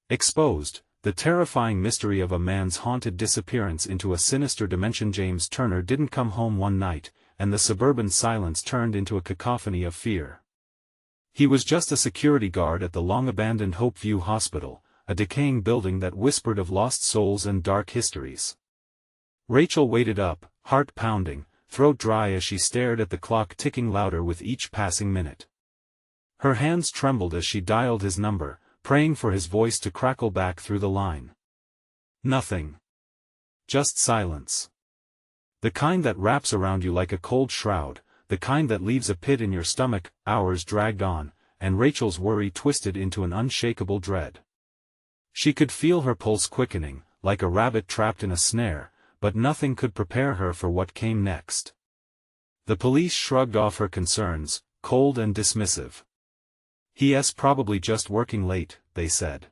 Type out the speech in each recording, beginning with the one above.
Exposed, the terrifying mystery of a man's haunted disappearance into a sinister dimension. James Turner didn't come home one night, and the suburban silence turned into a cacophony of fear. He was just a security guard at the long-abandoned Hopeview Hospital, a decaying building that whispered of lost souls and dark histories. Rachel waited up, heart pounding, throat dry as she stared at the clock ticking louder with each passing minute. Her hands trembled as she dialed his number, praying for his voice to crackle back through the line. Nothing. Just silence. The kind that wraps around you like a cold shroud, the kind that leaves a pit in your stomach. Hours dragged on, and Rachel's worry twisted into an unshakable dread. She could feel her pulse quickening, like a rabbit trapped in a snare, but nothing could prepare her for what came next. The police shrugged off her concerns, cold and dismissive. "He's probably just working late," they said.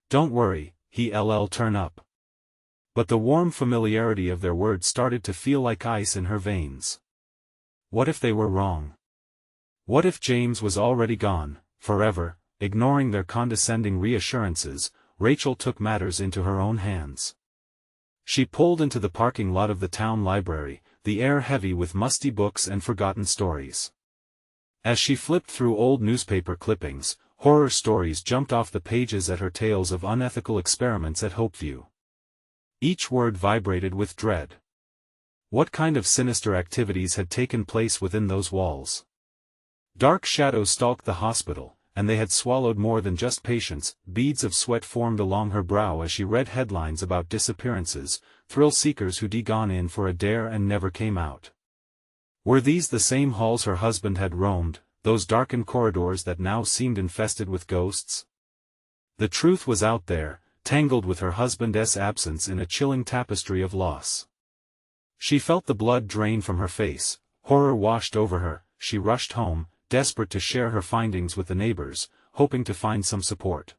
"Don't worry, he'll turn up." But the warm familiarity of their words started to feel like ice in her veins. What if they were wrong? What if James was already gone, forever? Ignoring their condescending reassurances, Rachel took matters into her own hands. She pulled into the parking lot of the town library, the air heavy with musty books and forgotten stories. As she flipped through old newspaper clippings, horror stories jumped off the pages at her, tales of unethical experiments at Hopeview. Each word vibrated with dread. What kind of sinister activities had taken place within those walls? Dark shadows stalked the hospital, and they had swallowed more than just patients. Beads of sweat formed along her brow as she read headlines about disappearances, thrill-seekers who'd gone in for a dare and never came out. Were these the same halls her husband had roamed, those darkened corridors that now seemed infested with ghosts? The truth was out there, tangled with her husband's absence in a chilling tapestry of loss. She felt the blood drain from her face, horror washed over her. She rushed home, desperate to share her findings with the neighbors, hoping to find some support.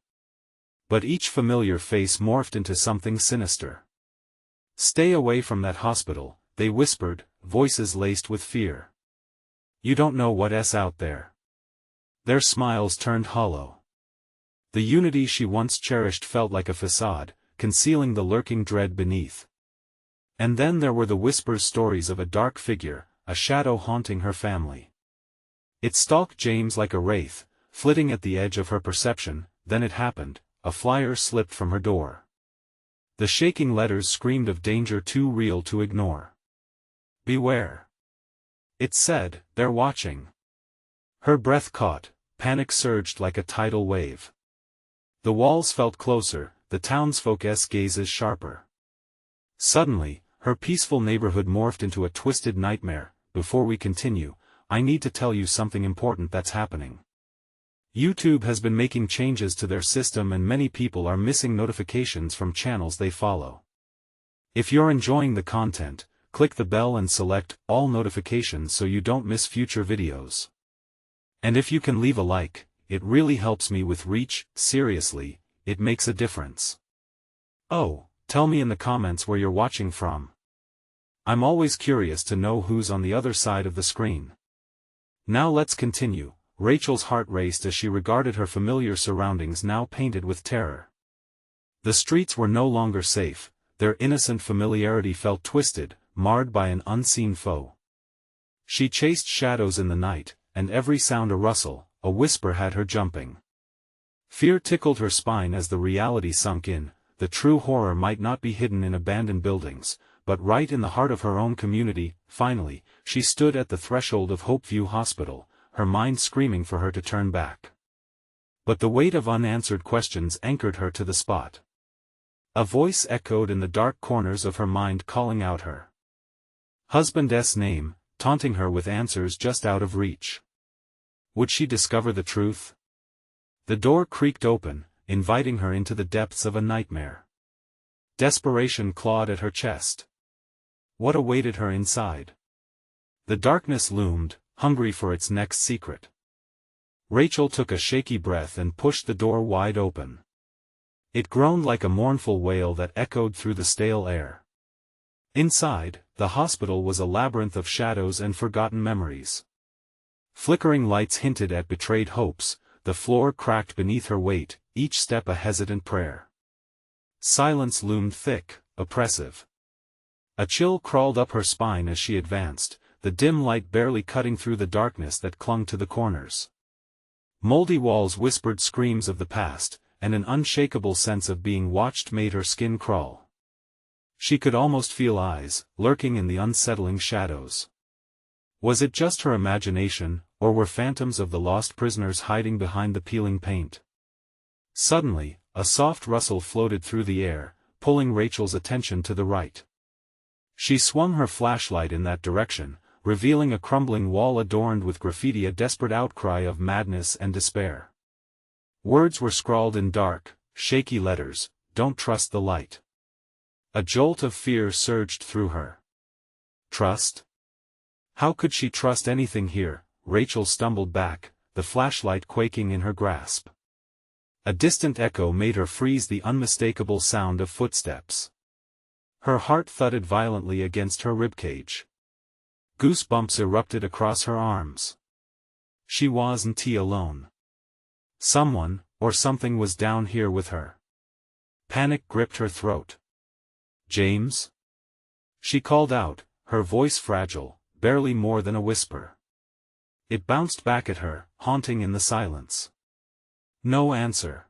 But each familiar face morphed into something sinister. "Stay away from that hospital," they whispered, voices laced with fear. "You don't know what's out there." Their smiles turned hollow. The unity she once cherished felt like a facade, concealing the lurking dread beneath. And then there were the whispers, stories of a dark figure, a shadow haunting her family. It stalked James like a wraith, flitting at the edge of her perception. Then it happened, a flyer slipped from her door. The shaking letters screamed of danger too real to ignore. "Beware." It said, "They're watching." Her breath caught, panic surged like a tidal wave. The walls felt closer, the townsfolk's gazes sharper. Suddenly, her peaceful neighborhood morphed into a twisted nightmare. "Before we continue, I need to tell you something important that's happening. YouTube has been making changes to their system and many people are missing notifications from channels they follow. If you're enjoying the content, click the bell and select all notifications so you don't miss future videos. And if you can leave a like, it really helps me with reach. Seriously, it makes a difference. Oh, tell me in the comments where you're watching from. I'm always curious to know who's on the other side of the screen. Now let's continue. Rachel's heart raced as she regarded her familiar surroundings now painted with terror. The streets were no longer safe, their innocent familiarity felt twisted, marred by an unseen foe. She chased shadows in the night, and every sound, a rustle, a whisper, had her jumping. Fear tickled her spine as the reality sunk in. The true horror might not be hidden in abandoned buildings, but right in the heart of her own community. Finally, she stood at the threshold of Hopeview Hospital, her mind screaming for her to turn back. But the weight of unanswered questions anchored her to the spot. A voice echoed in the dark corners of her mind, calling out her husband's name, taunting her with answers just out of reach. Would she discover the truth? The door creaked open, inviting her into the depths of a nightmare. Desperation clawed at her chest. What awaited her inside? The darkness loomed, hungry for its next secret. Rachel took a shaky breath and pushed the door wide open. It groaned like a mournful wail that echoed through the stale air. Inside, the hospital was a labyrinth of shadows and forgotten memories. Flickering lights hinted at betrayed hopes, the floor cracked beneath her weight, each step a hesitant prayer. Silence loomed thick, oppressive. A chill crawled up her spine as she advanced, the dim light barely cutting through the darkness that clung to the corners. Moldy walls whispered screams of the past, and an unshakable sense of being watched made her skin crawl. She could almost feel eyes, lurking in the unsettling shadows. Was it just her imagination, or were phantoms of the lost prisoners hiding behind the peeling paint? Suddenly, a soft rustle floated through the air, pulling Rachel's attention to the right. She swung her flashlight in that direction, revealing a crumbling wall adorned with graffiti, a desperate outcry of madness and despair. Words were scrawled in dark, shaky letters, "Don't trust the light." A jolt of fear surged through her. Trust? How could she trust anything here? Rachel stumbled back, the flashlight quaking in her grasp. A distant echo made her freeze, the unmistakable sound of footsteps. Her heart thudded violently against her ribcage. Goosebumps erupted across her arms. She wasn't alone. Someone, or something, was down here with her. Panic gripped her throat. "James?" She called out, her voice fragile, barely more than a whisper. It bounced back at her, haunting in the silence. No answer.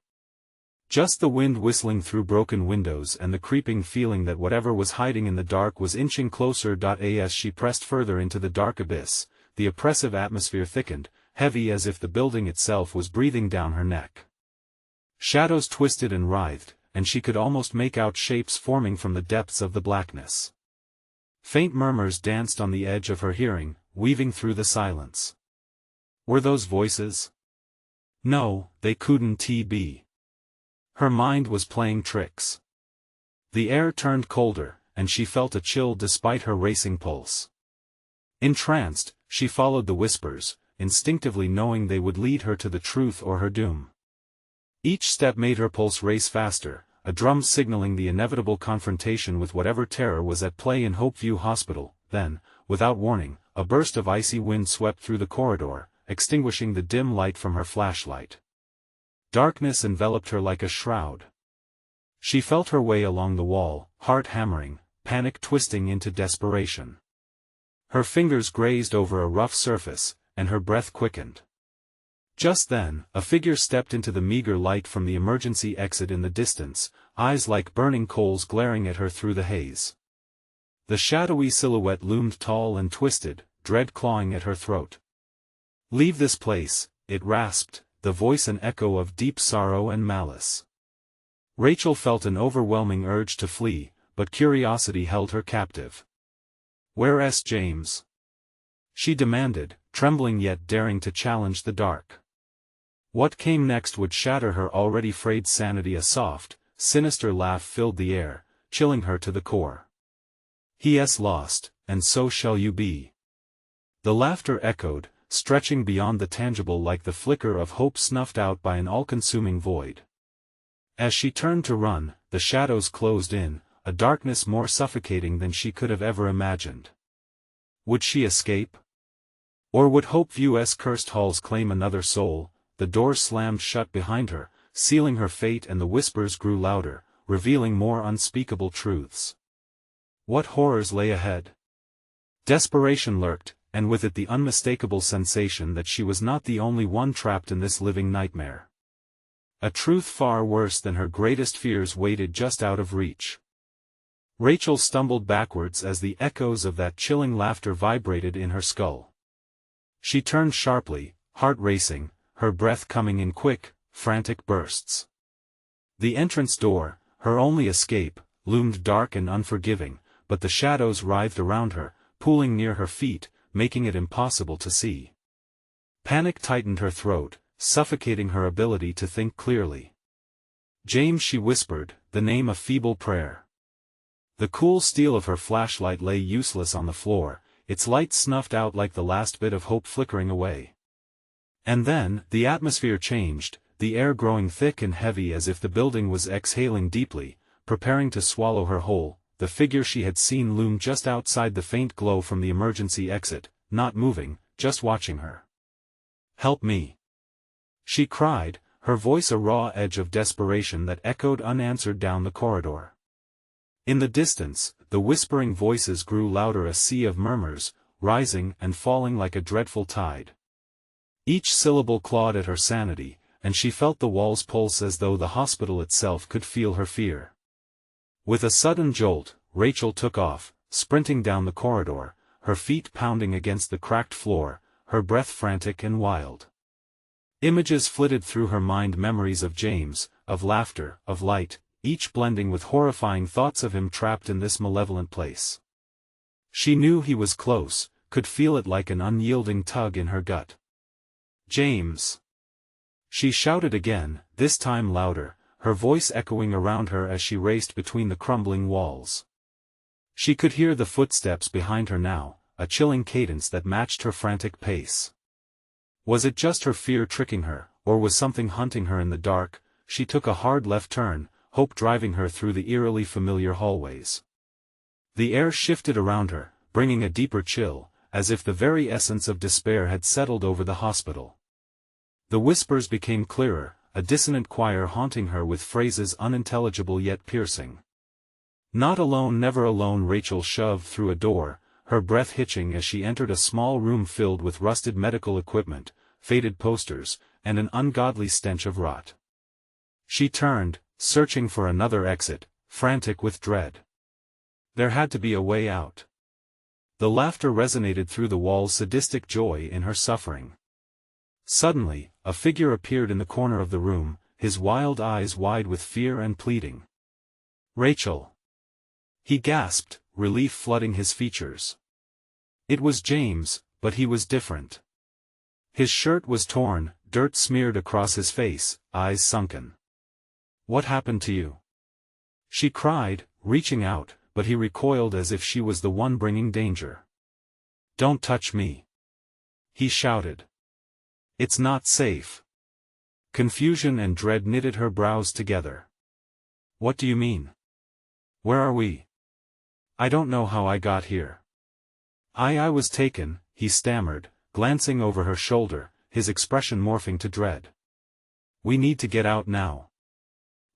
Just the wind whistling through broken windows and the creeping feeling that whatever was hiding in the dark was inching closer. As she pressed further into the dark abyss, the oppressive atmosphere thickened, heavy as if the building itself was breathing down her neck. Shadows twisted and writhed, and she could almost make out shapes forming from the depths of the blackness. Faint murmurs danced on the edge of her hearing, weaving through the silence. Were those voices? No, they couldn't be. Her mind was playing tricks. The air turned colder, and she felt a chill despite her racing pulse. Entranced, she followed the whispers, instinctively knowing they would lead her to the truth or her doom. Each step made her pulse race faster, a drum signaling the inevitable confrontation with whatever terror was at play in Hopeview Hospital. Then, without warning, a burst of icy wind swept through the corridor, extinguishing the dim light from her flashlight. Darkness enveloped her like a shroud. She felt her way along the wall, heart hammering, panic twisting into desperation. Her fingers grazed over a rough surface, and her breath quickened. Just then, a figure stepped into the meager light from the emergency exit in the distance, eyes like burning coals glaring at her through the haze. The shadowy silhouette loomed tall and twisted, dread clawing at her throat. "Leave this place," it rasped, the voice an echo of deep sorrow and malice. Rachel felt an overwhelming urge to flee, but curiosity held her captive. "Where's James?" she demanded, trembling yet daring to challenge the dark. What came next would shatter her already frayed sanity. A soft, sinister laugh filled the air, chilling her to the core. "He's lost, and so shall you be." The laughter echoed, stretching beyond the tangible like the flicker of hope snuffed out by an all-consuming void. As she turned to run, the shadows closed in, a darkness more suffocating than she could have ever imagined. Would she escape? Or would Hopeview's cursed halls claim another soul? The door slammed shut behind her, sealing her fate, and the whispers grew louder, revealing more unspeakable truths. What horrors lay ahead? Desperation lurked, and with it the unmistakable sensation that she was not the only one trapped in this living nightmare. A truth far worse than her greatest fears waited just out of reach. Rachel stumbled backwards as the echoes of that chilling laughter vibrated in her skull. She turned sharply, heart racing, her breath coming in quick, frantic bursts. The entrance door, her only escape, loomed dark and unforgiving, but the shadows writhed around her, pooling near her feet, making it impossible to see. Panic tightened her throat, suffocating her ability to think clearly. "James," she whispered, the name a feeble prayer. The cool steel of her flashlight lay useless on the floor, its light snuffed out like the last bit of hope flickering away. And then, the atmosphere changed, the air growing thick and heavy as if the building was exhaling deeply, preparing to swallow her whole. The figure she had seen loomed just outside the faint glow from the emergency exit, not moving, just watching her. "Help me!" she cried, her voice a raw edge of desperation that echoed unanswered down the corridor. In the distance, the whispering voices grew louder, a sea of murmurs, rising and falling like a dreadful tide. Each syllable clawed at her sanity, and she felt the walls pulse as though the hospital itself could feel her fear. With a sudden jolt, Rachel took off, sprinting down the corridor, her feet pounding against the cracked floor, her breath frantic and wild. Images flitted through her mind, memories of James, of laughter, of light, each blending with horrifying thoughts of him trapped in this malevolent place. She knew he was close, could feel it like an unyielding tug in her gut. "James!" She shouted again, this time louder, her voice echoing around her as she raced between the crumbling walls. She could hear the footsteps behind her now, a chilling cadence that matched her frantic pace. Was it just her fear tricking her, or was something hunting her in the dark? She took a hard left turn, hope driving her through the eerily familiar hallways. The air shifted around her, bringing a deeper chill, as if the very essence of despair had settled over the hospital. The whispers became clearer, a dissonant choir haunting her with phrases unintelligible yet piercing. Not alone, never alone. Rachel shoved through a door, her breath hitching as she entered a small room filled with rusted medical equipment, faded posters, and an ungodly stench of rot. She turned, searching for another exit, frantic with dread. There had to be a way out. The laughter resonated through the walls, sadistic joy in her suffering. Suddenly, a figure appeared in the corner of the room, his wild eyes wide with fear and pleading. "Rachel!" He gasped, relief flooding his features. It was James, but he was different. His shirt was torn, dirt smeared across his face, eyes sunken. "What happened to you?" she cried, reaching out, but he recoiled as if she was the one bringing danger. "Don't touch me!" he shouted. "It's not safe." Confusion and dread knitted her brows together. "What do you mean? Where are we? I don't know how I got here." I was taken," he stammered, glancing over her shoulder, his expression morphing to dread. "We need to get out now."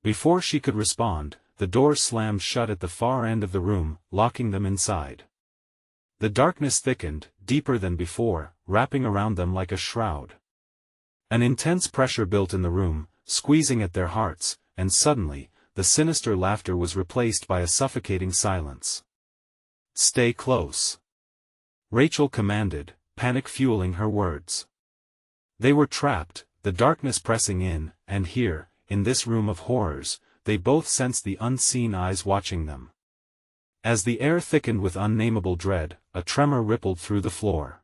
Before she could respond, the door slammed shut at the far end of the room, locking them inside. The darkness thickened, deeper than before, wrapping around them like a shroud. An intense pressure built in the room, squeezing at their hearts, and suddenly, the sinister laughter was replaced by a suffocating silence. "Stay close," Rachel commanded, panic fueling her words. They were trapped, the darkness pressing in, and here, in this room of horrors, they both sensed the unseen eyes watching them. As the air thickened with unnameable dread, a tremor rippled through the floor.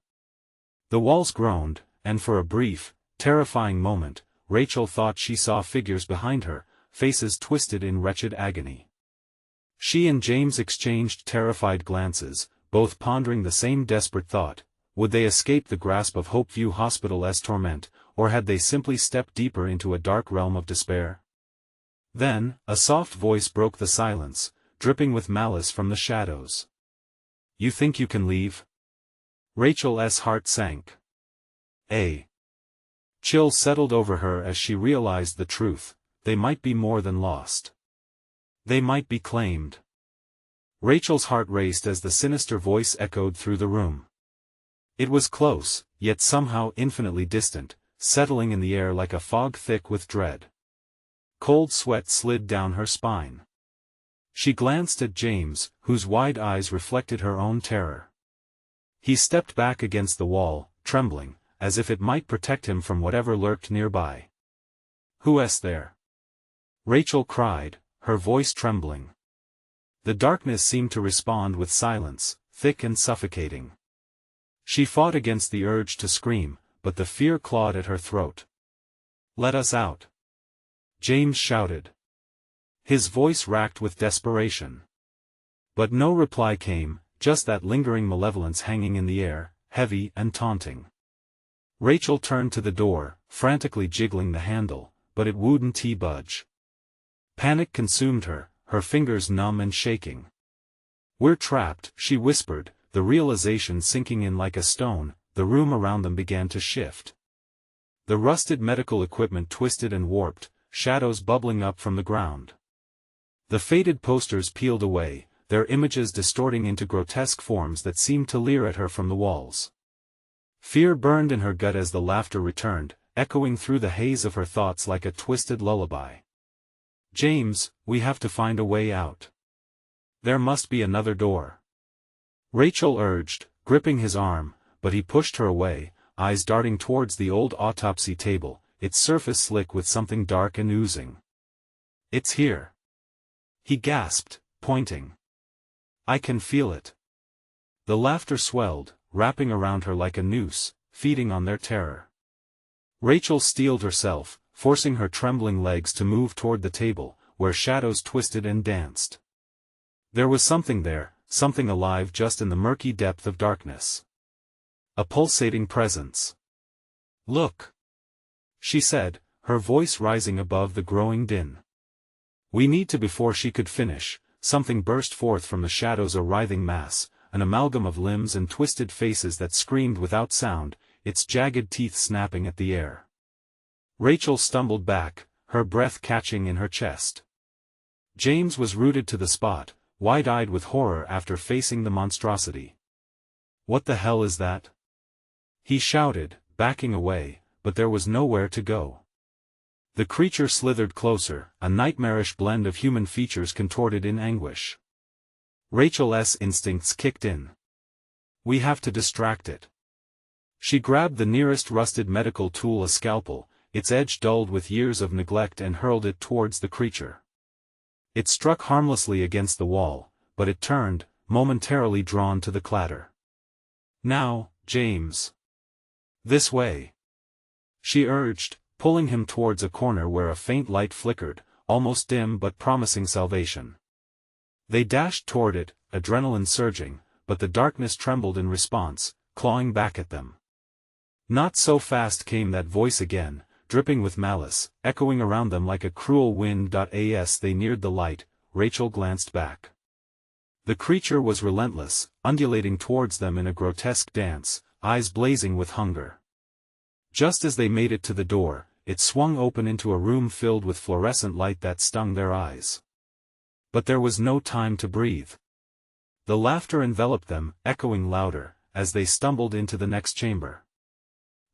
The walls groaned, and for a brief, terrifying moment, Rachel thought she saw figures behind her, faces twisted in wretched agony. She and James exchanged terrified glances, both pondering the same desperate thought: would they escape the grasp of Hopeview Hospital's torment, or had they simply stepped deeper into a dark realm of despair? Then, a soft voice broke the silence, dripping with malice from the shadows. "You think you can leave?" Rachel's heart sank. A chill settled over her as she realized the truth: they might be more than lost. They might be claimed. Rachel's heart raced as the sinister voice echoed through the room. It was close, yet somehow infinitely distant, settling in the air like a fog thick with dread. Cold sweat slid down her spine. She glanced at James, whose wide eyes reflected her own terror. He stepped back against the wall, trembling, as if it might protect him from whatever lurked nearby. "Who's there?" Rachel cried, her voice trembling. The darkness seemed to respond with silence, thick and suffocating. She fought against the urge to scream, but the fear clawed at her throat. "Let us out!" James shouted, his voice racked with desperation. But no reply came, just that lingering malevolence hanging in the air, heavy and taunting. Rachel turned to the door, frantically jiggling the handle, but it wouldn't budge. Panic consumed her, her fingers numb and shaking. "We're trapped," she whispered, the realization sinking in like a stone. The room around them began to shift. The rusted medical equipment twisted and warped, shadows bubbling up from the ground. The faded posters peeled away, their images distorting into grotesque forms that seemed to leer at her from the walls. Fear burned in her gut as the laughter returned, echoing through the haze of her thoughts like a twisted lullaby. "James, we have to find a way out. There must be another door," Rachel urged, gripping his arm, but he pushed her away, eyes darting towards the old autopsy table, its surface slick with something dark and oozing. "It's here," he gasped, pointing. "I can feel it." The laughter swelled, wrapping around her like a noose, feeding on their terror. Rachel steeled herself, forcing her trembling legs to move toward the table, where shadows twisted and danced. There was something there, something alive just in the murky depth of darkness. A pulsating presence. "Look," she said, her voice rising above the growing din. "We need to." Before she could finish, something burst forth from the shadows, a writhing mass, an amalgam of limbs and twisted faces that screamed without sound, its jagged teeth snapping at the air. Rachel stumbled back, her breath catching in her chest. James was rooted to the spot, wide-eyed with horror after facing the monstrosity. "What the hell is that?" he shouted, backing away, but there was nowhere to go. The creature slithered closer, a nightmarish blend of human features contorted in anguish. Rachel's instincts kicked in. "We have to distract it." She grabbed the nearest rusted medical tool, a scalpel, its edge dulled with years of neglect, and hurled it towards the creature. It struck harmlessly against the wall, but it turned, momentarily drawn to the clatter. "Now, James. This way," she urged, pulling him towards a corner where a faint light flickered, almost dim but promising salvation. They dashed toward it, adrenaline surging, but the darkness trembled in response, clawing back at them. "Not so fast," came that voice again, dripping with malice, echoing around them like a cruel wind. As they neared the light, Rachel glanced back. The creature was relentless, undulating towards them in a grotesque dance, eyes blazing with hunger. Just as they made it to the door, it swung open into a room filled with fluorescent light that stung their eyes. But there was no time to breathe. The laughter enveloped them, echoing louder, as they stumbled into the next chamber.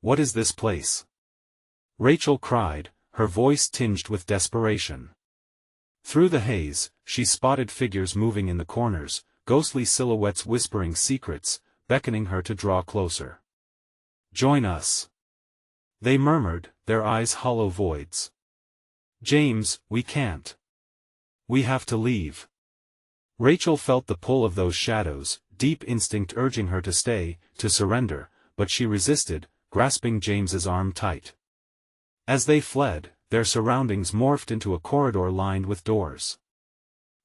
"What is this place?" Rachel cried, her voice tinged with desperation. Through the haze, she spotted figures moving in the corners, ghostly silhouettes whispering secrets, beckoning her to draw closer. "Join us," they murmured, their eyes hollow voids. "James, we can't. We have to leave." Rachel felt the pull of those shadows, deep instinct urging her to stay, to surrender, but she resisted, grasping James's arm tight. As they fled, their surroundings morphed into a corridor lined with doors.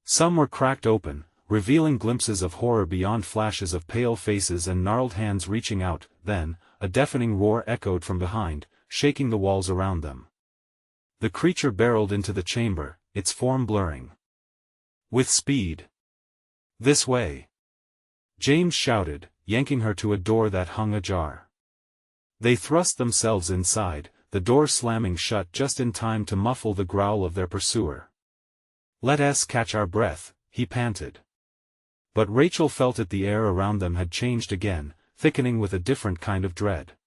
Some were cracked open, revealing glimpses of horror beyond flashes of pale faces and gnarled hands reaching out. Then, a deafening roar echoed from behind, shaking the walls around them. The creature barreled into the chamber, its form blurring. With speed. "This way!" James shouted, yanking her to a door that hung ajar. They thrust themselves inside, the door slamming shut just in time to muffle the growl of their pursuer. "Let us catch our breath," he panted. But Rachel felt it, the air around them had changed again, thickening with a different kind of dread.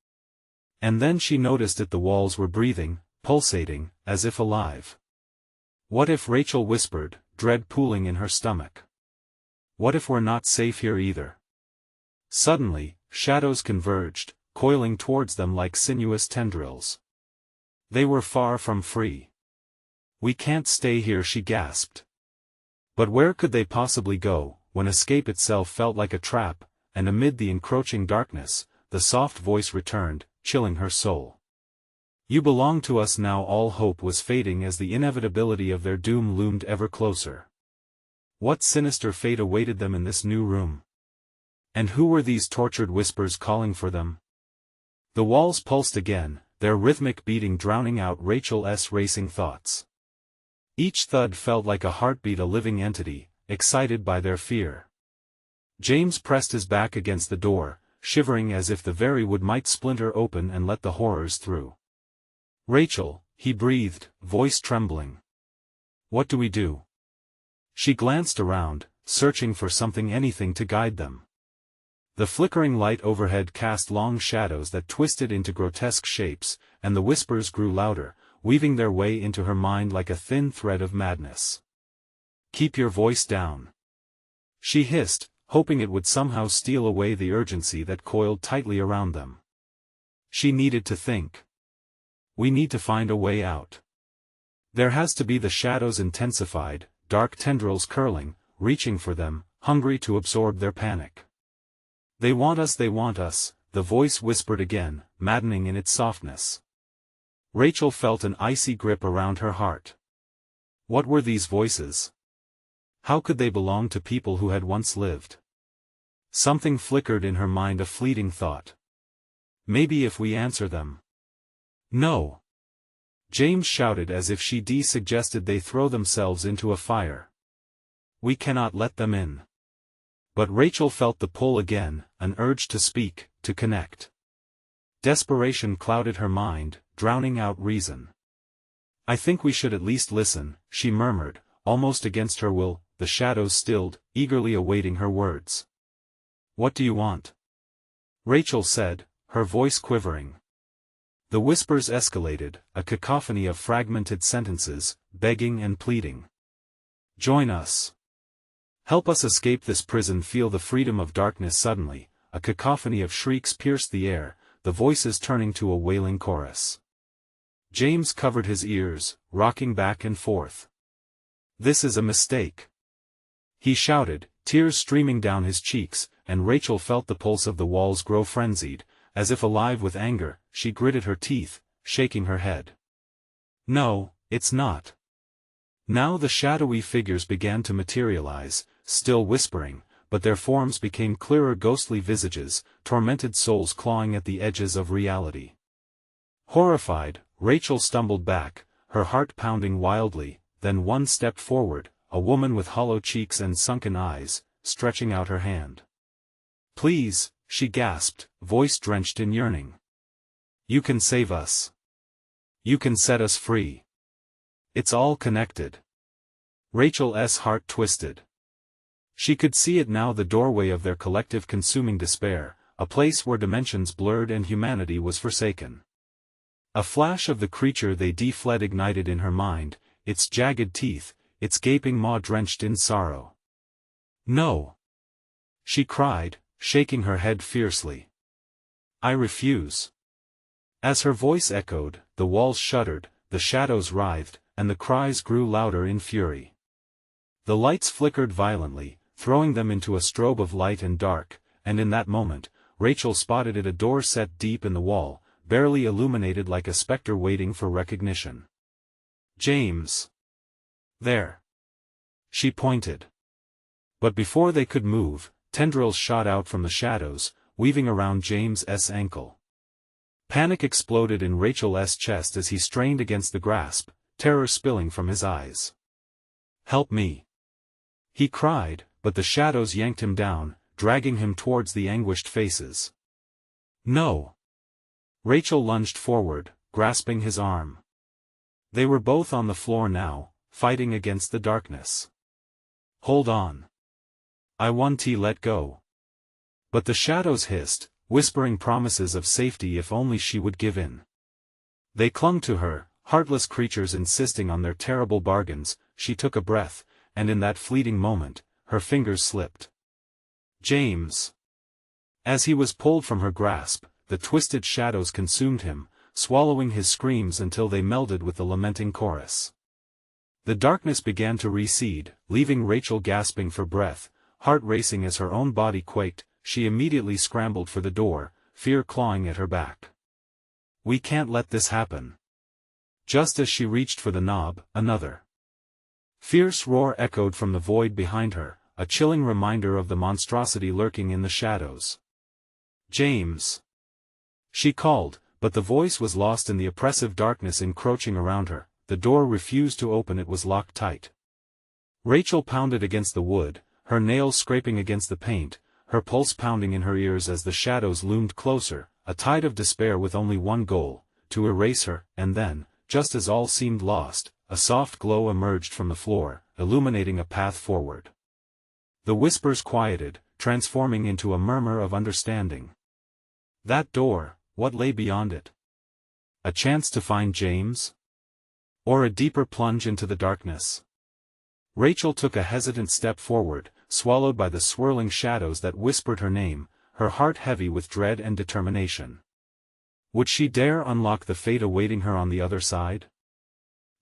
And then she noticed that the walls were breathing, pulsating, as if alive. "What if," Rachel whispered, dread pooling in her stomach. "What if we're not safe here either?" Suddenly, shadows converged, coiling towards them like sinuous tendrils. They were far from free. "We can't stay here," she gasped. But where could they possibly go, when escape itself felt like a trap, and amid the encroaching darkness, the soft voice returned, chilling her soul. "You belong to us now." All hope was fading as the inevitability of their doom loomed ever closer. What sinister fate awaited them in this new room? And who were these tortured whispers calling for them? The walls pulsed again, their rhythmic beating drowning out Rachel's racing thoughts. Each thud felt like a heartbeat, a living entity, excited by their fear. James pressed his back against the door, shivering as if the very wood might splinter open and let the horrors through. Rachel, he breathed, voice trembling. What do we do? She glanced around, searching for anything to guide them. The flickering light overhead cast long shadows that twisted into grotesque shapes, and the whispers grew louder, weaving their way into her mind like a thin thread of madness. Keep your voice down, she hissed, hoping it would somehow steal away the urgency that coiled tightly around them. She needed to think. We need to find a way out. There has to be. The shadows intensified, dark tendrils curling, reaching for them, hungry to absorb their panic. They want us, the voice whispered again, maddening in its softness. Rachel felt an icy grip around her heart. What were these voices? How could they belong to people who had once lived? Something flickered in her mind, a fleeting thought. Maybe if we answer them. No. James shouted as if she suggested they throw themselves into a fire. We cannot let them in. But Rachel felt the pull again, an urge to speak, to connect. Desperation clouded her mind, drowning out reason. I think we should at least listen, she murmured, almost against her will, the shadows stilled, eagerly awaiting her words. What do you want? Rachel said, her voice quivering. The whispers escalated, a cacophony of fragmented sentences, begging and pleading. Join us. Help us escape this prison. Feel the freedom of darkness. Suddenly, a cacophony of shrieks pierced the air, the voices turning to a wailing chorus. James covered his ears, rocking back and forth. This is a mistake, he shouted, tears streaming down his cheeks, and Rachel felt the pulse of the walls grow frenzied, as if alive with anger. She gritted her teeth, shaking her head. No, it's not. Now the shadowy figures began to materialize, still whispering, but their forms became clearer, ghostly visages, tormented souls clawing at the edges of reality. Horrified, Rachel stumbled back, her heart pounding wildly, then one stepped forward, a woman with hollow cheeks and sunken eyes, stretching out her hand. Please, she gasped, voice drenched in yearning. You can save us. You can set us free. It's all connected. Rachel's heart twisted. She could see it now, the doorway of their collective consuming despair, a place where dimensions blurred and humanity was forsaken. A flash of the creature they fled ignited in her mind, its jagged teeth, its gaping maw drenched in sorrow. No! She cried, shaking her head fiercely. I refuse. As her voice echoed, the walls shuddered, the shadows writhed, and the cries grew louder in fury. The lights flickered violently, throwing them into a strobe of light and dark, and in that moment, Rachel spotted it, a door set deep in the wall, barely illuminated, like a specter waiting for recognition. James. There. She pointed. But before they could move, tendrils shot out from the shadows, weaving around James's ankle. Panic exploded in Rachel's chest as he strained against the grasp, terror spilling from his eyes. Help me! He cried, but the shadows yanked him down, dragging him towards the anguished faces. No! Rachel lunged forward, grasping his arm. They were both on the floor now, fighting against the darkness. Hold on. I want to let go. But the shadows hissed, whispering promises of safety if only she would give in. They clung to her, heartless creatures insisting on their terrible bargains. She took a breath, and in that fleeting moment, her fingers slipped. James. As he was pulled from her grasp, the twisted shadows consumed him, swallowing his screams until they melded with the lamenting chorus. The darkness began to recede, leaving Rachel gasping for breath, heart racing as her own body quaked. She immediately scrambled for the door, fear clawing at her back. We can't let this happen. Just as she reached for the knob, another fierce roar echoed from the void behind her, a chilling reminder of the monstrosity lurking in the shadows. James. She called, but the voice was lost in the oppressive darkness encroaching around her. The door refused to open, it was locked tight. Rachel pounded against the wood, her nails scraping against the paint, her pulse pounding in her ears as the shadows loomed closer, a tide of despair with only one goal, to erase her, and then, just as all seemed lost, a soft glow emerged from the floor, illuminating a path forward. The whispers quieted, transforming into a murmur of understanding. That door, what lay beyond it? A chance to find James? Or a deeper plunge into the darkness? Rachel took a hesitant step forward, swallowed by the swirling shadows that whispered her name, her heart heavy with dread and determination. Would she dare unlock the fate awaiting her on the other side?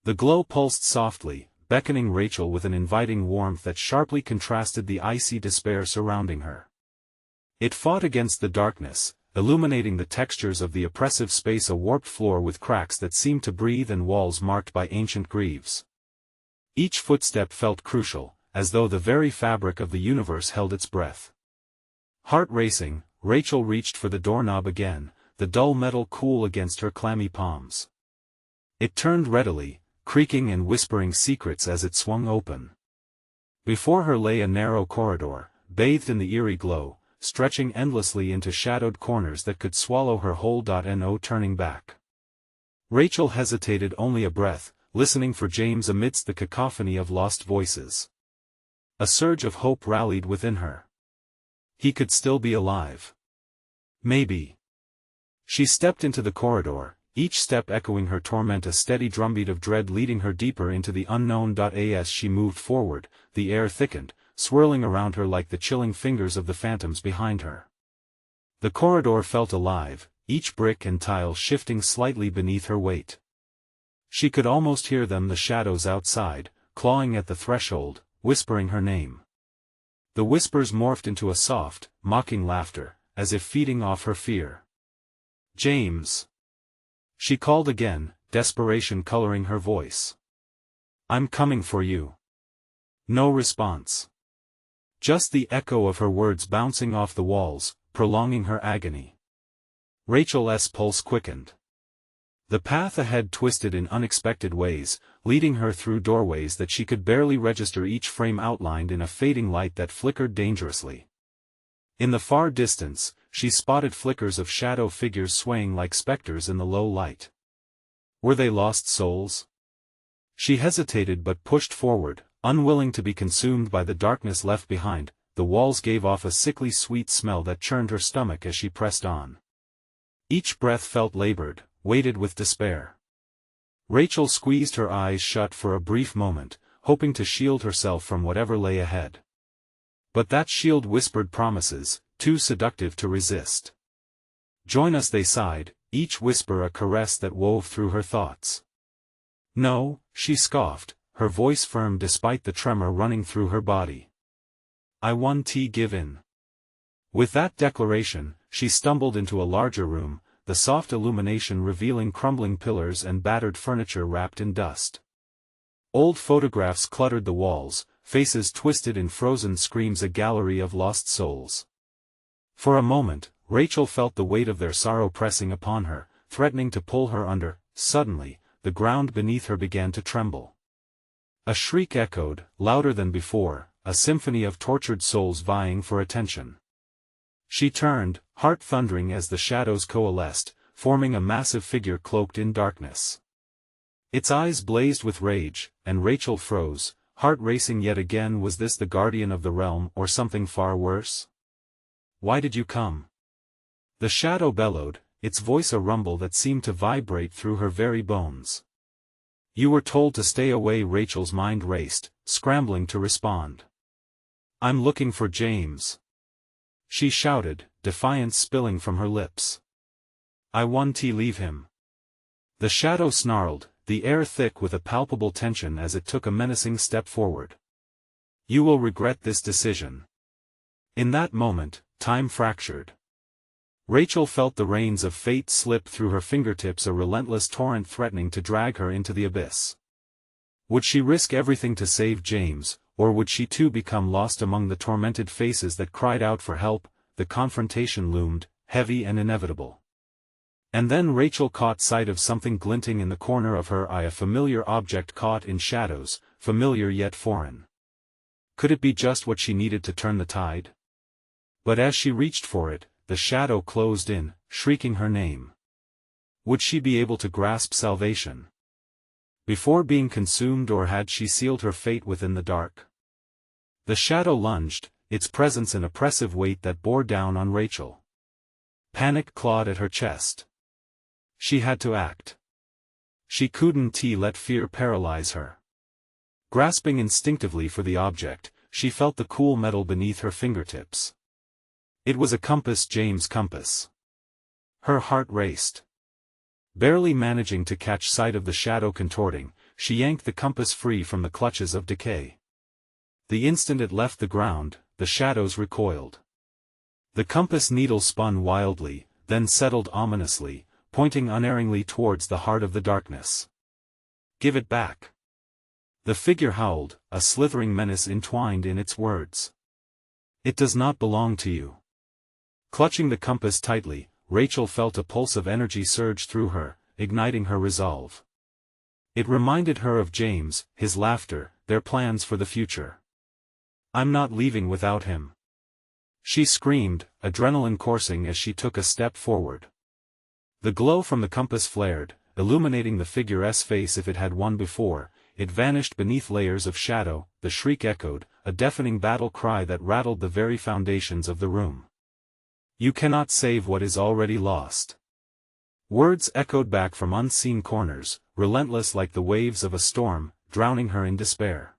The glow pulsed softly, beckoning Rachel with an inviting warmth that sharply contrasted the icy despair surrounding her. It fought against the darkness, illuminating the textures of the oppressive space, a warped floor with cracks that seemed to breathe and walls marked by ancient greaves. Each footstep felt crucial, as though the very fabric of the universe held its breath. Heart racing, Rachel reached for the doorknob again, the dull metal cool against her clammy palms. It turned readily, creaking and whispering secrets as it swung open. Before her lay a narrow corridor, bathed in the eerie glow, stretching endlessly into shadowed corners that could swallow her whole. No turning back. Rachel hesitated only a breath, listening for James amidst the cacophony of lost voices. A surge of hope rallied within her. He could still be alive. Maybe. She stepped into the corridor, each step echoing her torment, a steady drumbeat of dread leading her deeper into the unknown. As she moved forward, the air thickened, swirling around her like the chilling fingers of the phantoms behind her. The corridor felt alive, each brick and tile shifting slightly beneath her weight. She could almost hear them, the shadows outside, clawing at the threshold, whispering her name. The whispers morphed into a soft, mocking laughter, as if feeding off her fear. James! She called again, desperation coloring her voice. I'm coming for you. No response. Just the echo of her words bouncing off the walls, prolonging her agony. Rachel's pulse quickened. The path ahead twisted in unexpected ways, leading her through doorways that she could barely register, each frame outlined in a fading light that flickered dangerously. In the far distance, she spotted flickers of shadow figures swaying like specters in the low light. Were they lost souls? She hesitated but pushed forward, unwilling to be consumed by the darkness left behind. The walls gave off a sickly sweet smell that churned her stomach as she pressed on. Each breath felt labored, weighted with despair. Rachel squeezed her eyes shut for a brief moment, hoping to shield herself from whatever lay ahead. But that shield whispered promises, too seductive to resist. Join us, they sighed, each whisper a caress that wove through her thoughts. No, she scoffed, her voice firm despite the tremor running through her body. I won't give in. With that declaration, she stumbled into a larger room, the soft illumination revealing crumbling pillars and battered furniture wrapped in dust. Old photographs cluttered the walls, faces twisted in frozen screams, a gallery of lost souls. For a moment, Rachel felt the weight of their sorrow pressing upon her, threatening to pull her under. Suddenly, the ground beneath her began to tremble. A shriek echoed, louder than before, a symphony of tortured souls vying for attention. She turned, heart thundering as the shadows coalesced, forming a massive figure cloaked in darkness. Its eyes blazed with rage, and Rachel froze, heart racing yet again. Was this the guardian of the realm or something far worse? Why did you come? The shadow bellowed, its voice a rumble that seemed to vibrate through her very bones. You were told to stay away. Rachel's mind raced, scrambling to respond. I'm looking for James. She shouted, defiance spilling from her lips. I won't leave him. The shadow snarled, the air thick with a palpable tension as it took a menacing step forward. You will regret this decision. In that moment, time fractured. Rachel felt the reins of fate slip through her fingertips, a relentless torrent threatening to drag her into the abyss. Would she risk everything to save James, or would she too become lost among the tormented faces that cried out for help? The confrontation loomed, heavy and inevitable. And then Rachel caught sight of something glinting in the corner of her eye, a familiar object caught in shadows, familiar yet foreign. Could it be just what she needed to turn the tide? But as she reached for it, the shadow closed in, shrieking her name. Would she be able to grasp salvation before being consumed, or had she sealed her fate within the dark? The shadow lunged, its presence an oppressive weight that bore down on Rachel. Panic clawed at her chest. She had to act. She couldn't let fear paralyze her. Grasping instinctively for the object, she felt the cool metal beneath her fingertips. It was a compass, James' compass. Her heart raced. Barely managing to catch sight of the shadow contorting, she yanked the compass free from the clutches of decay. The instant it left the ground, the shadows recoiled. The compass needle spun wildly, then settled ominously, pointing unerringly towards the heart of the darkness. "Give it back!" The figure howled, a slithering menace entwined in its words. "It does not belong to you." Clutching the compass tightly, Rachel felt a pulse of energy surge through her, igniting her resolve. It reminded her of James, his laughter, their plans for the future. "I'm not leaving without him," she screamed, adrenaline coursing as she took a step forward. The glow from the compass flared, illuminating the figure's face. If it had one before, it vanished beneath layers of shadow. The shriek echoed, a deafening battle cry that rattled the very foundations of the room. "You cannot save what is already lost." Words echoed back from unseen corners, relentless like the waves of a storm, drowning her in despair.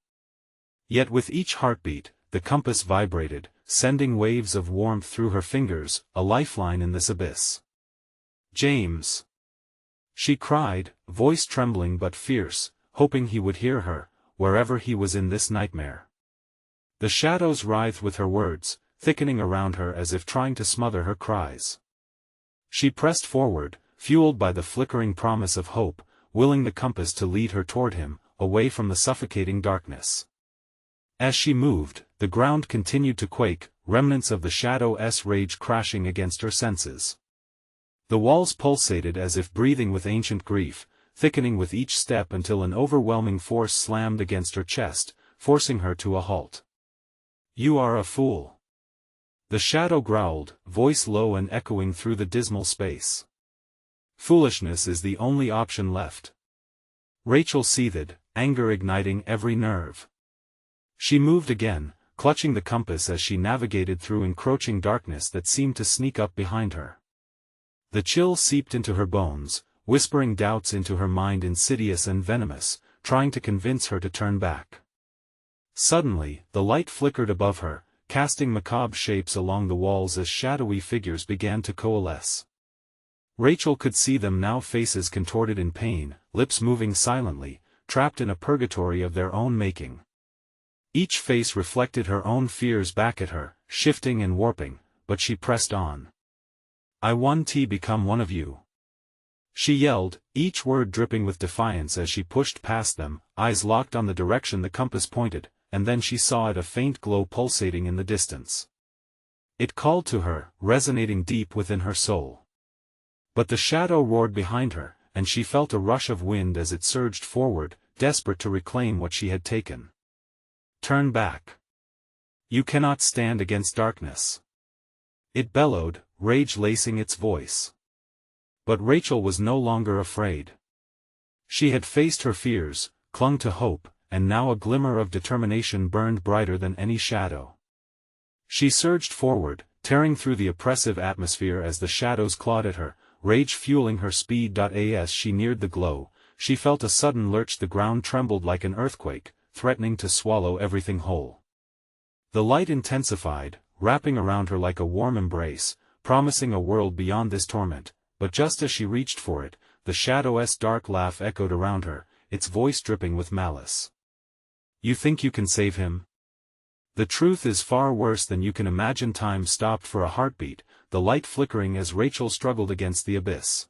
Yet with each heartbeat, the compass vibrated, sending waves of warmth through her fingers, a lifeline in this abyss. "James!" she cried, voice trembling but fierce, hoping he would hear her, wherever he was in this nightmare. The shadows writhed with her words, thickening around her as if trying to smother her cries. She pressed forward, fueled by the flickering promise of hope, willing the compass to lead her toward him, away from the suffocating darkness. As she moved, the ground continued to quake, remnants of the shadow's rage crashing against her senses. The walls pulsated as if breathing with ancient grief, thickening with each step until an overwhelming force slammed against her chest, forcing her to a halt. "You are a fool," the shadow growled, voice low and echoing through the dismal space. "Foolishness is the only option left." Rachel seethed, anger igniting every nerve. She moved again, clutching the compass as she navigated through encroaching darkness that seemed to sneak up behind her. The chill seeped into her bones, whispering doubts into her mind, insidious and venomous, trying to convince her to turn back. Suddenly, the light flickered above her, casting macabre shapes along the walls as shadowy figures began to coalesce. Rachel could see them now, faces contorted in pain, lips moving silently, trapped in a purgatory of their own making. Each face reflected her own fears back at her, shifting and warping, but she pressed on. "I want to become one of you," she yelled, each word dripping with defiance as she pushed past them, eyes locked on the direction the compass pointed, and then she saw it, a faint glow pulsating in the distance. It called to her, resonating deep within her soul. But the shadow roared behind her, and she felt a rush of wind as it surged forward, desperate to reclaim what she had taken. "Turn back. You cannot stand against darkness," it bellowed, rage lacing its voice. But Rachel was no longer afraid. She had faced her fears, clung to hope, and now a glimmer of determination burned brighter than any shadow. She surged forward, tearing through the oppressive atmosphere as the shadows clawed at her, rage fueling her speed. As she neared the glow, she felt a sudden lurch. The ground trembled like an earthquake, threatening to swallow everything whole. The light intensified, wrapping around her like a warm embrace, promising a world beyond this torment, but just as she reached for it, the shadow's dark laugh echoed around her, its voice dripping with malice. "You think you can save him? The truth is far worse than you can imagine." Time stopped for a heartbeat, the light flickering as Rachel struggled against the abyss.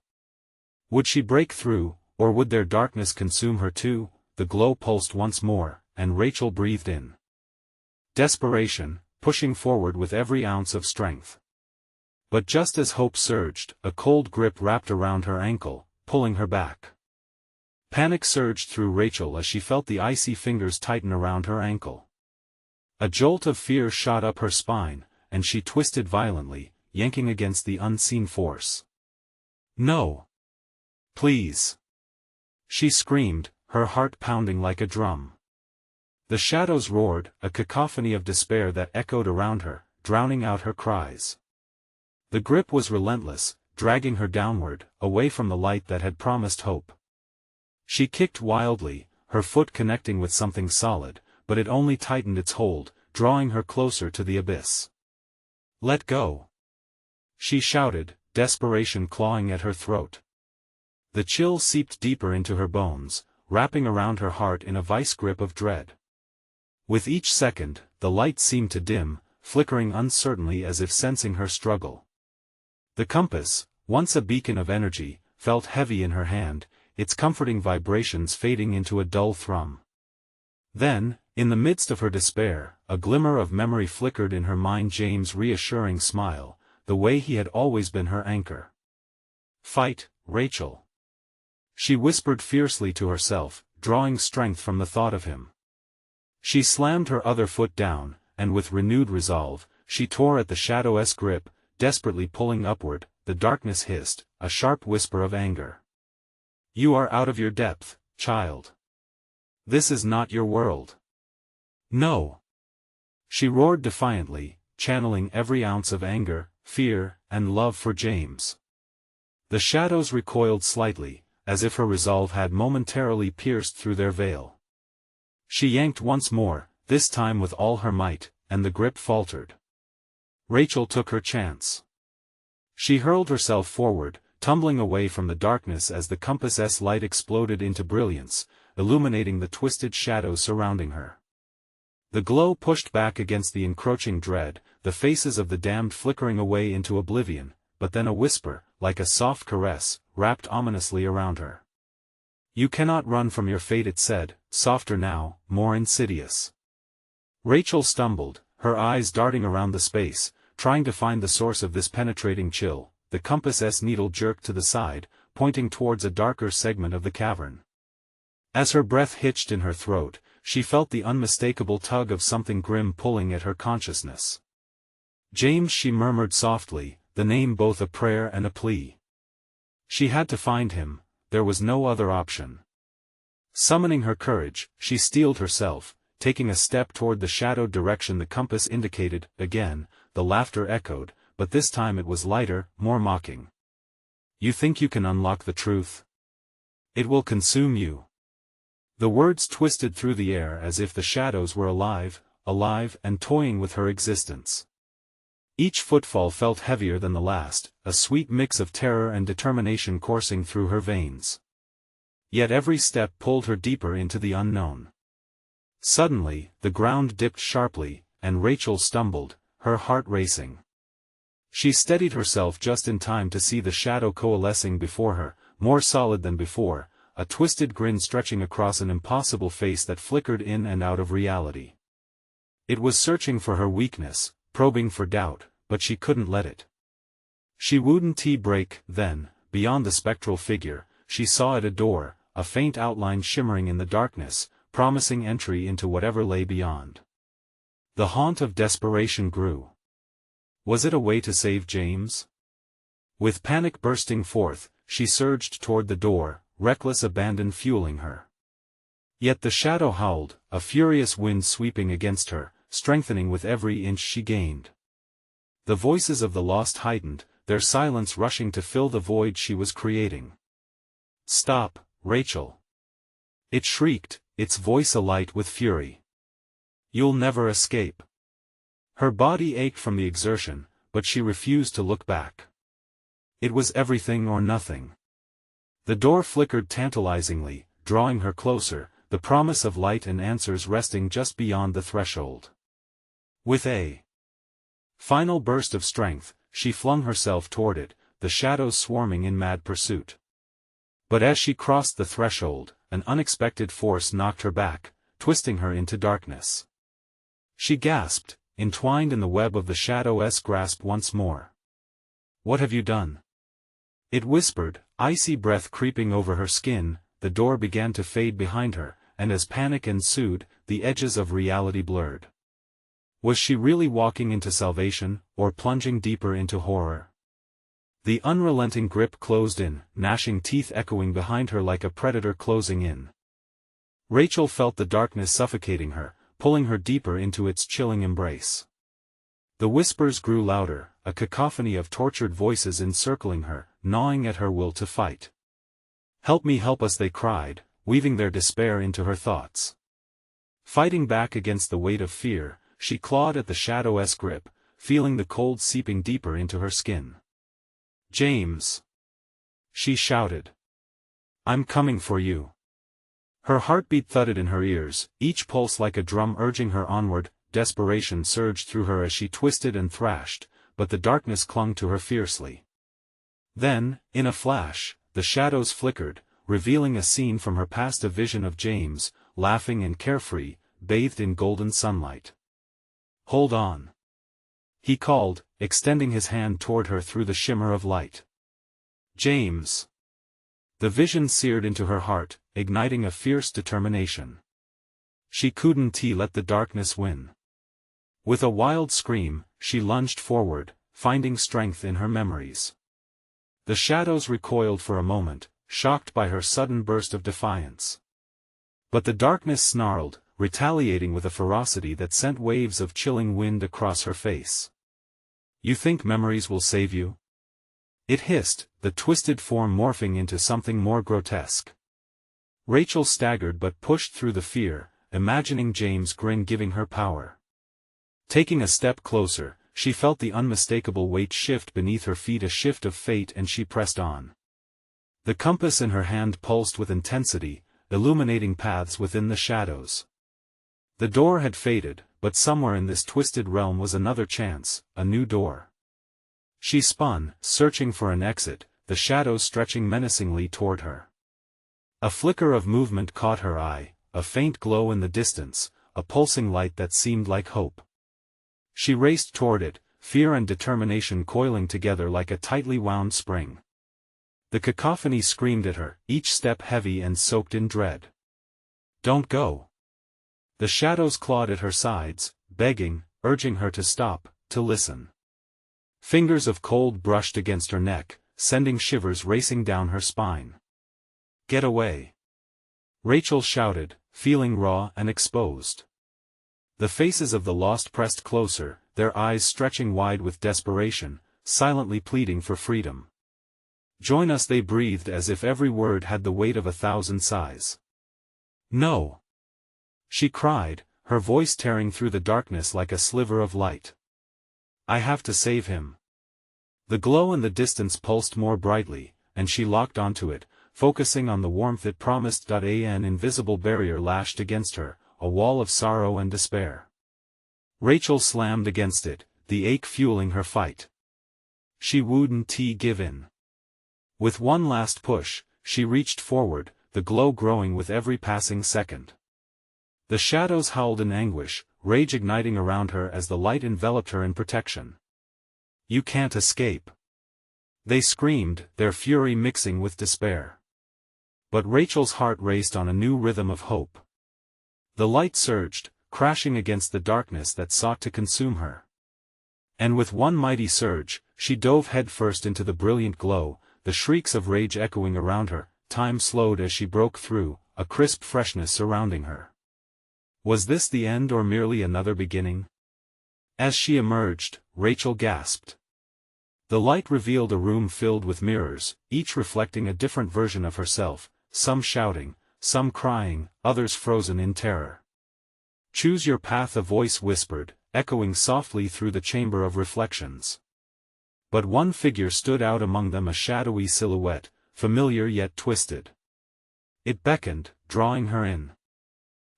Would she break through, or would their darkness consume her too? The glow pulsed once more, and Rachel breathed in desperation, pushing forward with every ounce of strength. But just as hope surged, a cold grip wrapped around her ankle, pulling her back. Panic surged through Rachel as she felt the icy fingers tighten around her ankle. A jolt of fear shot up her spine, and she twisted violently, yanking against the unseen force. "No! Please!" she screamed, her heart pounding like a drum. The shadows roared, a cacophony of despair that echoed around her, drowning out her cries. The grip was relentless, dragging her downward, away from the light that had promised hope. She kicked wildly, her foot connecting with something solid, but it only tightened its hold, drawing her closer to the abyss. "Let go!" she shouted, desperation clawing at her throat. The chill seeped deeper into her bones, wrapping around her heart in a vice grip of dread. With each second, the light seemed to dim, flickering uncertainly as if sensing her struggle. The compass, once a beacon of energy, felt heavy in her hand, its comforting vibrations fading into a dull thrum. Then, in the midst of her despair, a glimmer of memory flickered in her mind, James' reassuring smile, the way he had always been her anchor. "Fight, Rachel," she whispered fiercely to herself, drawing strength from the thought of him. She slammed her other foot down, and with renewed resolve, she tore at the shadow's grip, desperately pulling upward. The darkness hissed, a sharp whisper of anger. "You are out of your depth, child. This is not your world." "No!" she roared defiantly, channeling every ounce of anger, fear, and love for James. The shadows recoiled slightly, as if her resolve had momentarily pierced through their veil. She yanked once more, this time with all her might, and the grip faltered. Rachel took her chance. She hurled herself forward, tumbling away from the darkness as the compass's light exploded into brilliance, illuminating the twisted shadows surrounding her. The glow pushed back against the encroaching dread, the faces of the damned flickering away into oblivion, but then a whisper, like a soft caress, wrapped ominously around her. "You cannot run from your fate," it said, softer now, more insidious. Rachel stumbled, her eyes darting around the space, trying to find the source of this penetrating chill. The compass's needle jerked to the side, pointing towards a darker segment of the cavern. As her breath hitched in her throat, she felt the unmistakable tug of something grim pulling at her consciousness. "James," she murmured softly, the name both a prayer and a plea. She had to find him, there was no other option. Summoning her courage, she steeled herself, taking a step toward the shadowed direction the compass indicated. Again, the laughter echoed, but this time it was lighter, more mocking. "You think you can unlock the truth? It will consume you." The words twisted through the air as if the shadows were alive and toying with her existence. Each footfall felt heavier than the last, a sweet mix of terror and determination coursing through her veins. Yet every step pulled her deeper into the unknown. Suddenly, the ground dipped sharply, and Rachel stumbled, her heart racing. She steadied herself just in time to see the shadow coalescing before her, more solid than before, a twisted grin stretching across an impossible face that flickered in and out of reality. It was searching for her weakness, probing for doubt, but she couldn't let it. She wouldn't break. Then, beyond the spectral figure, she saw at a door, a faint outline shimmering in the darkness, promising entry into whatever lay beyond. The haunt of desperation grew. Was it a way to save James? With panic bursting forth, she surged toward the door, reckless abandon fueling her. Yet the shadow howled, a furious wind sweeping against her, strengthening with every inch she gained. The voices of the lost heightened, their silence rushing to fill the void she was creating. "Stop, Rachel!" it shrieked, its voice alight with fury. "You'll never escape." Her body ached from the exertion, but she refused to look back. It was everything or nothing. The door flickered tantalizingly, drawing her closer, the promise of light and answers resting just beyond the threshold. With a final burst of strength, she flung herself toward it, the shadows swarming in mad pursuit. But as she crossed the threshold, an unexpected force knocked her back, twisting her into darkness. She gasped, entwined in the web of the shadow's grasp once more. "What have you done?" it whispered, icy breath creeping over her skin. The door began to fade behind her, and as panic ensued, the edges of reality blurred. Was she really walking into salvation, or plunging deeper into horror? The unrelenting grip closed in, gnashing teeth echoing behind her like a predator closing in. Rachel felt the darkness suffocating her, pulling her deeper into its chilling embrace. The whispers grew louder, a cacophony of tortured voices encircling her, gnawing at her will to fight. "Help me, help us," they cried, weaving their despair into her thoughts. Fighting back against the weight of fear, she clawed at the shadow-esque grip, feeling the cold seeping deeper into her skin. "James!" she shouted. "I'm coming for you." Her heartbeat thudded in her ears, each pulse like a drum urging her onward. Desperation surged through her as she twisted and thrashed, but the darkness clung to her fiercely. Then, in a flash, the shadows flickered, revealing a scene from her past, a vision of James, laughing and carefree, bathed in golden sunlight. "Hold on," he called, extending his hand toward her through the shimmer of light. "James!" The vision seared into her heart, igniting a fierce determination. She couldn't let the darkness win. With a wild scream, she lunged forward, finding strength in her memories. The shadows recoiled for a moment, shocked by her sudden burst of defiance. But the darkness snarled, retaliating with a ferocity that sent waves of chilling wind across her face. "You think memories will save you?" it hissed, the twisted form morphing into something more grotesque. Rachel staggered but pushed through the fear, imagining James' grin giving her power. Taking a step closer, she felt the unmistakable weight shift beneath her feet, a shift of fate, and she pressed on. The compass in her hand pulsed with intensity, illuminating paths within the shadows. The door had faded, but somewhere in this twisted realm was another chance, a new door. She spun, searching for an exit, the shadows stretching menacingly toward her. A flicker of movement caught her eye, a faint glow in the distance, a pulsing light that seemed like hope. She raced toward it, fear and determination coiling together like a tightly wound spring. The cacophony screamed at her, each step heavy and soaked in dread. "Don't go!" The shadows clawed at her sides, begging, urging her to stop, to listen. Fingers of cold brushed against her neck, sending shivers racing down her spine. "Get away!" Rachel shouted, feeling raw and exposed. The faces of the lost pressed closer, their eyes stretching wide with desperation, silently pleading for freedom. "Join us," they breathed as if every word had the weight of 1,000 sighs. "No!" she cried, her voice tearing through the darkness like a sliver of light. "I have to save him." The glow in the distance pulsed more brightly, and she locked onto it, focusing on the warmth it promised. An invisible barrier lashed against her, a wall of sorrow and despair. Rachel slammed against it, the ache fueling her fight. She wouldn't give in. With one last push, she reached forward, the glow growing with every passing second. The shadows howled in anguish, rage igniting around her as the light enveloped her in protection. "You can't escape!" they screamed, their fury mixing with despair. But Rachel's heart raced on a new rhythm of hope. The light surged, crashing against the darkness that sought to consume her. And with one mighty surge, she dove headfirst into the brilliant glow, the shrieks of rage echoing around her. Time slowed as she broke through, a crisp freshness surrounding her. Was this the end or merely another beginning? As she emerged, Rachel gasped. The light revealed a room filled with mirrors, each reflecting a different version of herself, some shouting, some crying, others frozen in terror. "Choose your path," a voice whispered, echoing softly through the chamber of reflections. But one figure stood out among them, a shadowy silhouette, familiar yet twisted. It beckoned, drawing her in.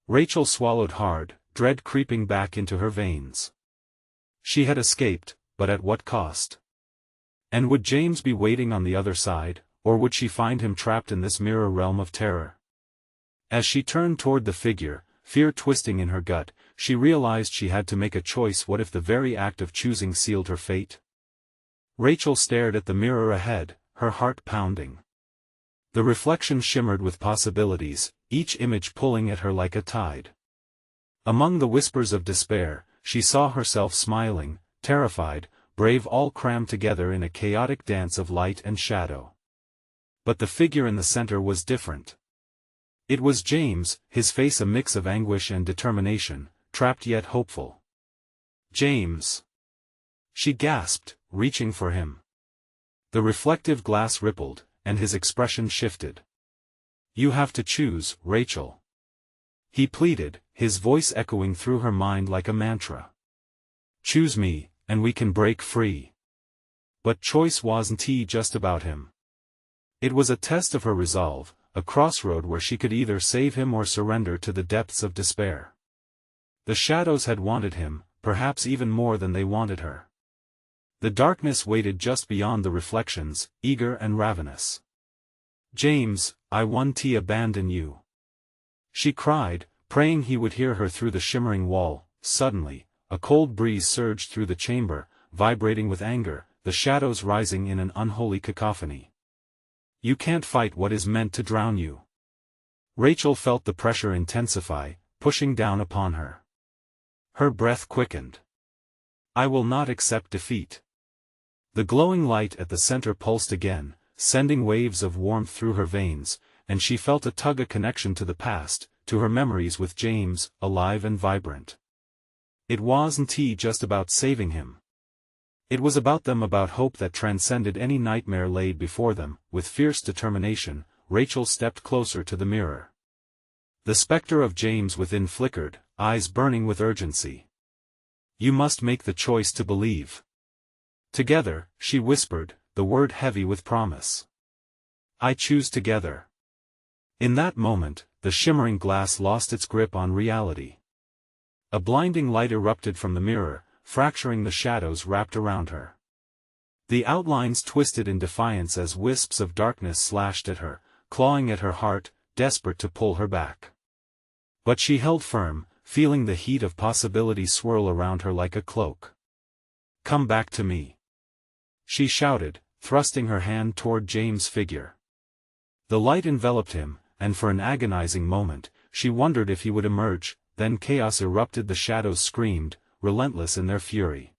Rachel swallowed hard, dread creeping back into her veins. She had escaped, but at what cost? And would James be waiting on the other side, or would she find him trapped in this mirror realm of terror? As she turned toward the figure, fear twisting in her gut, she realized she had to make a choice. What if the very act of choosing sealed her fate? Rachel stared at the mirror ahead, her heart pounding. The reflection shimmered with possibilities, each image pulling at her like a tide. Among the whispers of despair, she saw herself smiling, terrified, brave all crammed together in a chaotic dance of light and shadow. But the figure in the center was different. It was James, his face a mix of anguish and determination, trapped yet hopeful. "James!" she gasped, reaching for him. The reflective glass rippled, and his expression shifted. "You have to choose, Rachel," he pleaded, his voice echoing through her mind like a mantra. "Choose me, and we can break free." But choice wasn't just about him. It was a test of her resolve, a crossroad where she could either save him or surrender to the depths of despair. The shadows had wanted him, perhaps even more than they wanted her. The darkness waited just beyond the reflections, eager and ravenous. "James, I won't abandon you," she cried, praying he would hear her through the shimmering wall. Suddenly, a cold breeze surged through the chamber, vibrating with anger, the shadows rising in an unholy cacophony. "You can't fight what is meant to drown you." Rachel felt the pressure intensify, pushing down upon her. Her breath quickened. "I will not accept defeat." The glowing light at the center pulsed again, sending waves of warmth through her veins, and she felt a connection to the past, to her memories with James, alive and vibrant. It wasn't just about saving him. It was about them, about hope that transcended any nightmare laid before them. With fierce determination, Rachel stepped closer to the mirror. The specter of James within flickered, eyes burning with urgency. "You must make the choice to believe." "Together," she whispered, the word heavy with promise. "I choose together." In that moment, the shimmering glass lost its grip on reality. A blinding light erupted from the mirror, fracturing the shadows wrapped around her. The outlines twisted in defiance as wisps of darkness slashed at her, clawing at her heart, desperate to pull her back. But she held firm, feeling the heat of possibility swirl around her like a cloak. "Come back to me," she shouted, thrusting her hand toward James' figure. The light enveloped him, and for an agonizing moment, she wondered if he would emerge. Then chaos erupted, the shadows screamed, relentless in their fury.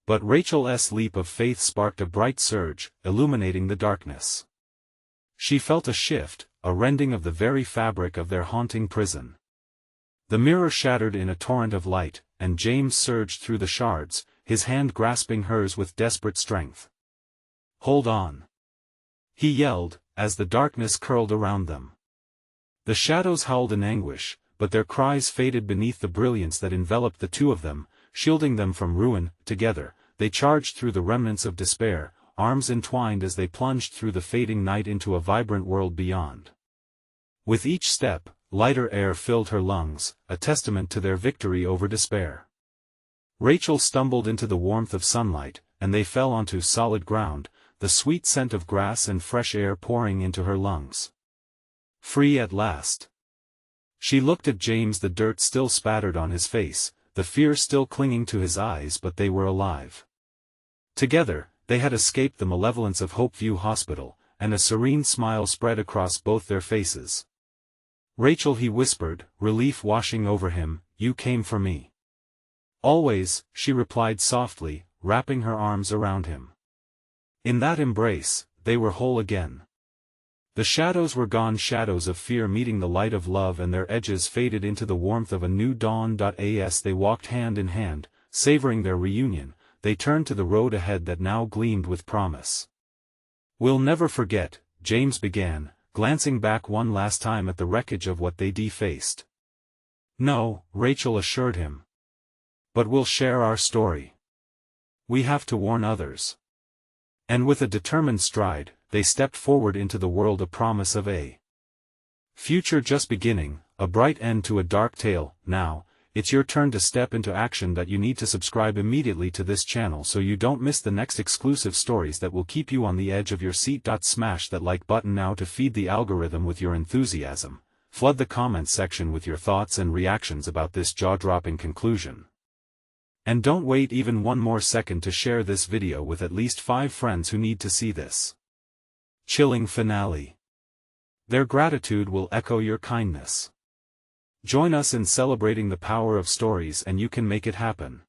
But Rachel's leap of faith sparked a bright surge, illuminating the darkness. She felt a shift, a rending of the very fabric of their haunting prison. The mirror shattered in a torrent of light, and James surged through the shards, his hand grasping hers with desperate strength. "Hold on!" he yelled, as the darkness curled around them. The shadows howled in anguish, but their cries faded beneath the brilliance that enveloped the two of them, shielding them from ruin. Together, they charged through the remnants of despair, arms entwined as they plunged through the fading night into a vibrant world beyond. With each step, lighter air filled her lungs, a testament to their victory over despair. Rachel stumbled into the warmth of sunlight, and they fell onto solid ground, the sweet scent of grass and fresh air pouring into her lungs. Free at last. She looked at James, the dirt still spattered on his face, the fear still clinging to his eyes, but they were alive. Together, they had escaped the malevolence of Hopeview Hospital, and a serene smile spread across both their faces. "Rachel," he whispered, relief washing over him, "you came for me." "Always," she replied softly, wrapping her arms around him. In that embrace, they were whole again. The shadows were gone, shadows of fear meeting the light of love, and their edges faded into the warmth of a new dawn. As they walked hand in hand, savoring their reunion, they turned to the road ahead that now gleamed with promise. "We'll never forget," James began, glancing back one last time at the wreckage of what they defaced. "No," Rachel assured him. "But we'll share our story. We have to warn others." And with a determined stride, they stepped forward into the world, a promise of a future just beginning, a bright end to a dark tale. Now, it's your turn to step into action. You need to subscribe immediately to this channel so you don't miss the next exclusive stories that will keep you on the edge of your seat. Smash that like button now to feed the algorithm with your enthusiasm. Flood the comments section with your thoughts and reactions about this jaw-dropping conclusion. And don't wait even one more second to share this video with at least 5 friends who need to see this chilling finale. Their gratitude will echo your kindness. Join us in celebrating the power of stories, and you can make it happen.